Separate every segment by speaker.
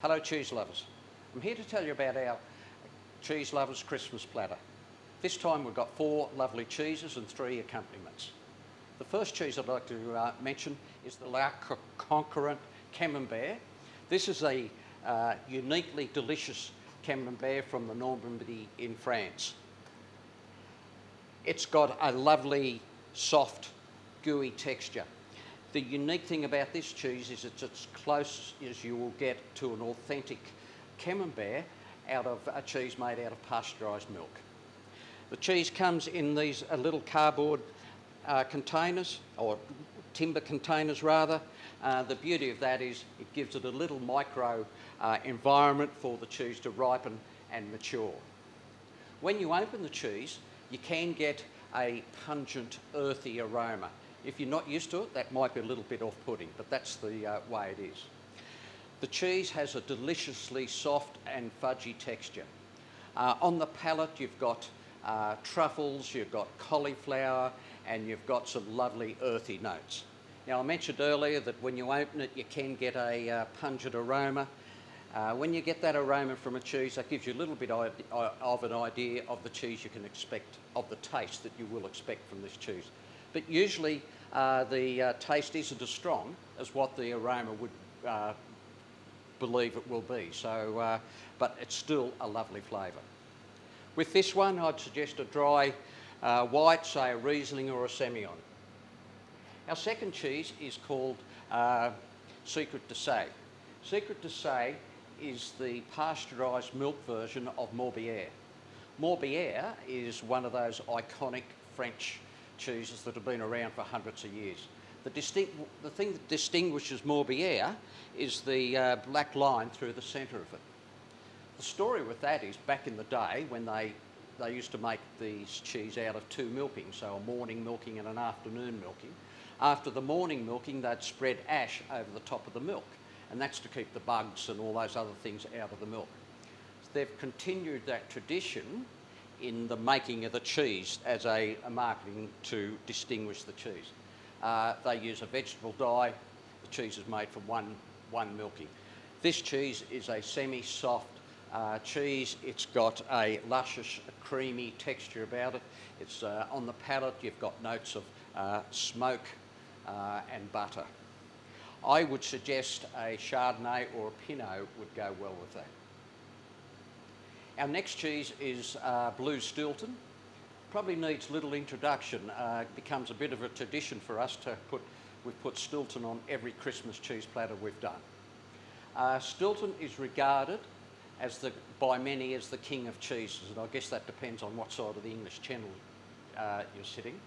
Speaker 1: Hello cheese lovers. I'm here to tell you about our Cheese Lovers Christmas Platter. This time we've got 4 lovely cheeses and 3 accompaniments. The first cheese I'd like to mention is the accompaniment camembert. This is a uniquely delicious camembert from the Normandy in France. It's got a lovely soft gooey texture. The unique thing about this cheese is it's as close as you will get to an authentic camembert out of a cheese made out of pasteurised milk. The cheese comes in these little cardboard containers, or timber containers rather. The beauty of that is it gives it a little micro environment for the cheese to ripen and mature. When you open the cheese, you can get a pungent, earthy aroma. If you're not used to it, that might be a little bit off-putting, but that's the way it is. The cheese has a deliciously soft and fudgy texture. On the palate, you've got truffles, you've got cauliflower, and you've got some lovely earthy notes. Now, I mentioned earlier that when you open it, you can get a pungent aroma. When you get that aroma from a cheese, that gives you a little bit of an idea of the cheese you can expect, of the taste that you will expect from this cheese. But usually the taste isn't as strong as what the aroma would believe it will be. So, but it's still a lovely flavour. With this one, I'd suggest a dry white, say a Riesling or a Semillon. Our second cheese is called Secret de Say. Secret de Say is the pasteurised milk version of Morbière. Morbière is one of those iconic French cheeses that have been around for hundreds of years. The thing that distinguishes Morbière is the black line through the centre of it. The story with that is back in the day when they used to make these cheese out of 2 milkings, so a morning milking and an afternoon milking. After the morning milking, they'd spread ash over the top of the milk, and that's to keep the bugs and all those other things out of the milk. So they've continued that tradition in the making of the cheese as a marketing to distinguish the cheese. They use a vegetable dye. The cheese is made from one milking. This cheese is a semi-soft cheese. It's got a luscious, creamy texture about it. It's on the palate, you've got notes of smoke and butter. I would suggest a Chardonnay or a Pinot would go well with that. Our next cheese is Blue Stilton. Probably needs little introduction. It becomes a bit of a tradition for us to we've put Stilton on every Christmas cheese platter we've done. Stilton is regarded by many as the king of cheeses, and I guess that depends on what side of the English Channel you're sitting.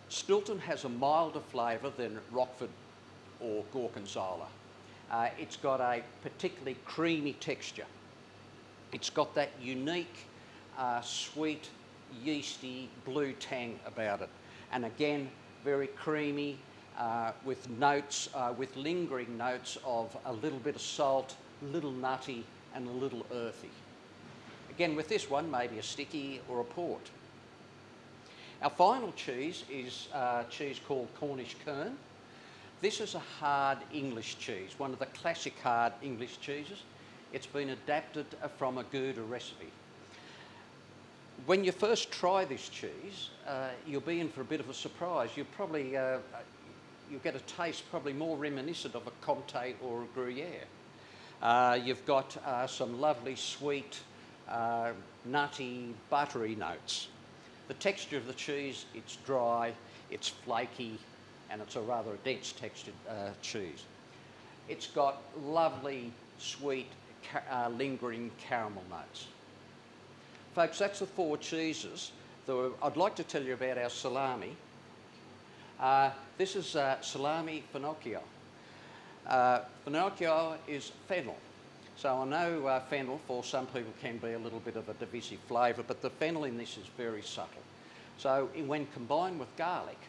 Speaker 1: Stilton has a milder flavour than Roquefort or Gorgonzola. It's got a particularly creamy texture. It's got that unique, sweet, yeasty, blue tang about it. And again, very creamy, with notes, with lingering notes of a little bit of salt, a little nutty, and a little earthy. Again, with this one, maybe a sticky or a port. Our final cheese is a cheese called Cornish Kern. This is a hard English cheese, one of the classic hard English cheeses. It's been adapted from a Gouda recipe. When you first try this cheese, you'll be in for a bit of a surprise. You'll get a taste probably more reminiscent of a Comté or a Gruyere. You've got some lovely sweet, nutty, buttery notes. The texture of the cheese, it's dry, it's flaky, and it's a rather dense textured cheese. It's got lovely, sweet, lingering caramel notes. Folks, that's the 4 cheeses. I'd like to tell you about our salami. This is salami finocchio. Finocchio is fennel. So I know fennel for some people can be a little bit of a divisive flavour, but the fennel in this is very subtle. So when combined with garlic,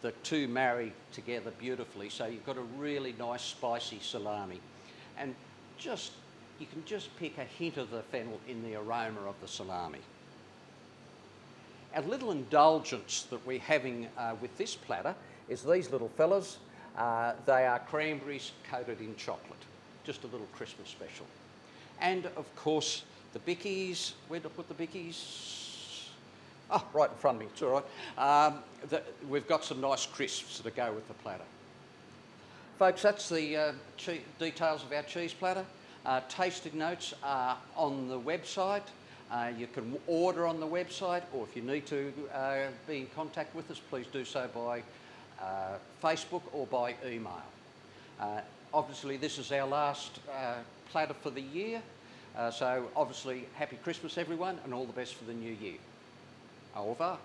Speaker 1: the two marry together beautifully. So you've got a really nice spicy salami. And you can just pick a hint of the fennel in the aroma of the salami. Our little indulgence that we're having with this platter is these little fellas. They are cranberries coated in chocolate. Just a little Christmas special. And of course, the bickies. Where did I put the bickies? Oh, right in front of me, it's all right. We've got some nice crisps to go with the platter. Folks, that's the details of our cheese platter. Tasting notes are on the website. You can order on the website, or if you need to be in contact with us, please do so by Facebook or by email. Obviously, this is our last platter for the year. So obviously, happy Christmas everyone, and all the best for the new year. Au revoir.